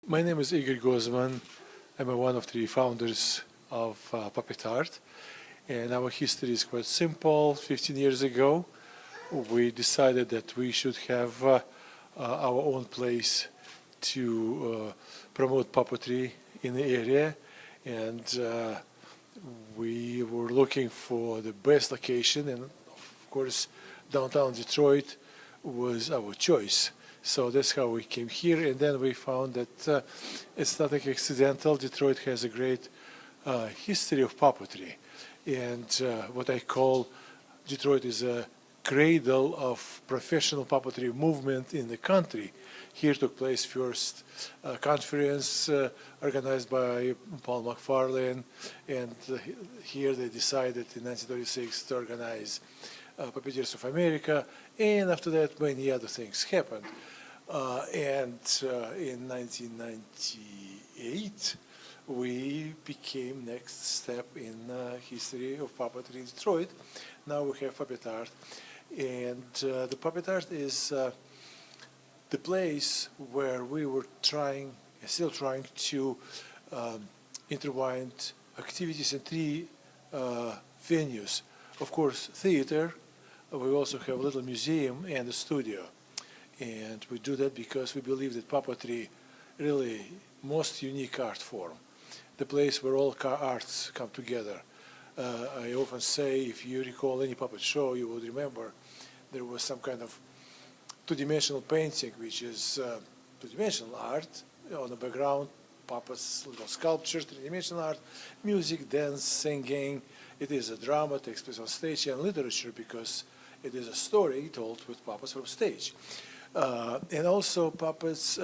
My name is Igor Gozman. I'm one of the founders of Puppet Art, and our history is quite simple. 15 years ago, we decided that we should have our own place to promote puppetry in the area, and we were looking for the best location, and of course downtown Detroit was our choice. So that's how we came here, and then we found that it's nothing accidental. Detroit has a great history of puppetry, and what I call Detroit is a cradle of professional puppetry movement in the country. Here took place first conference organized by Paul McFarlane, and here they decided in 1936 to organize Puppeteers of America, and after that many other things happened. In 1998, we became next step in history of puppetry in Detroit. Now we have Puppet Art, and the Puppet Art is the place where we were still trying to intertwine activities in three venues. Of course, theater. We also have a little museum and a studio. And we do that because we believe that puppetry really most unique art form, the place where all arts come together. I often say, if you recall any puppet show, you would remember there was some kind of two-dimensional painting, which is two-dimensional art on the background, puppets, little sculptures, three-dimensional art, music, dance, singing. It is a drama, takes place on stage, and literature because it is a story told with puppets from stage. And also puppets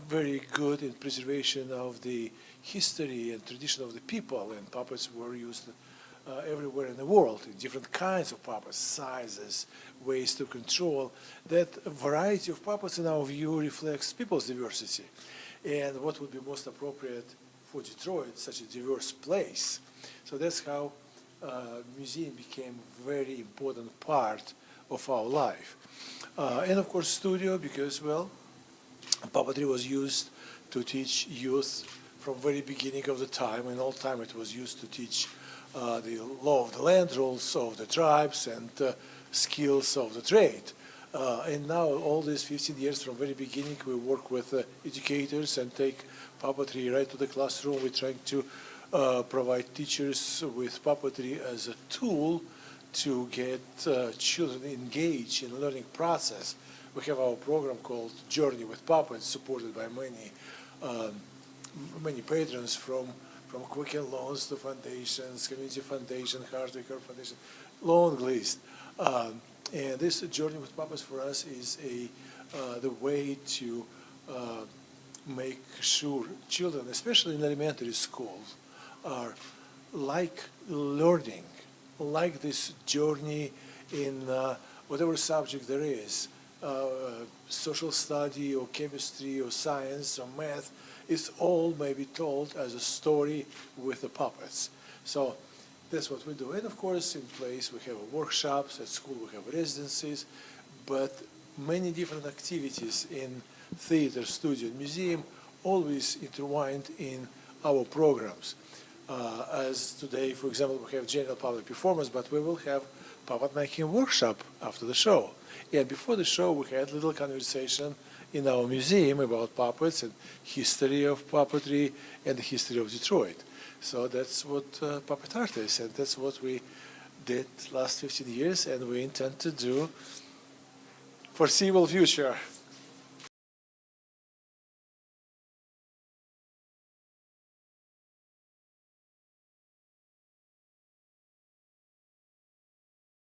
very good in preservation of the history and tradition of the people, and puppets were used everywhere in the world, in different kinds of puppets, sizes, ways to control. That variety of puppets in our view reflects people's diversity and what would be most appropriate for Detroit, such a diverse place. So that's how museum became a very important part of our life. And of course studio, because, well, puppetry was used to teach youth from very beginning of the time. In all time it was used to teach the law of the land, rules of the tribes, and skills of the trade. And now all these 15 years from very beginning we work with educators and take puppetry right to the classroom. We're trying to provide teachers with puppetry as a tool to get children engaged in the learning process. We have our program called Journey with Puppets, supported by many patrons, from Quicken Loans to foundations, Community Foundation, Artrain Foundation, long list. And this Journey with Puppets for us is the way to make sure children, especially in elementary schools, are like learning, like this journey in whatever subject there is, social study or chemistry or science or math. It's all maybe told as a story with the puppets. So that's what we do. And of course in place we have workshops, at school we have residencies, but many different activities in theater, studio, and museum always intertwined in our programs. As today, for example, we have general public performance, but we will have puppet making workshop after the show. And before the show, we had a little conversation in our museum about puppets and history of puppetry and the history of Detroit. So that's what Puppet Art is, and that's what we did last 15 years, and we intend to do foreseeable future.